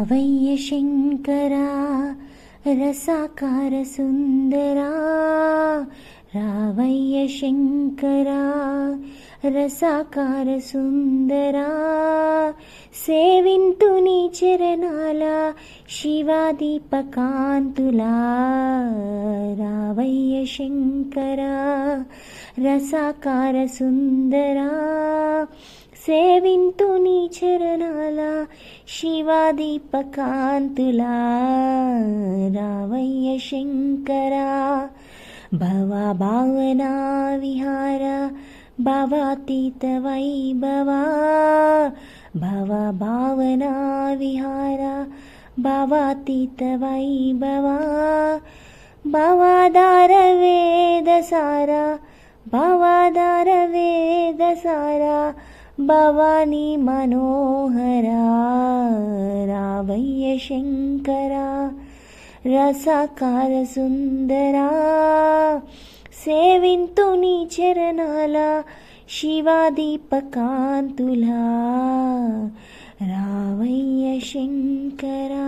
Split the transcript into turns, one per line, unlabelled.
రావయ్య శంకరా రసాకార సుందరా, రావయ్య శంకరా రసాకార సుందరా, సేవింతు నీ చరణాల శివాదీపకాంతులా, రావయ్య శంకరా రసాకార సుందరా, సేవింతు నీ చరణాల శివాదీపకాంతులా, రావయ్య శంకరా భవభావనా విహార భవాతీత వైభవా, భవభావనా విహార భవాతీత వైభవా, భవాధార వేదసారా భవాధార వేదసారా, భవానీ మనోహరా, రావయ్య శంకరా రసాకార సుందరా, సేవింతు నీ చరణాల శివాదీపకాంతులా, రావయ్య శంకరా.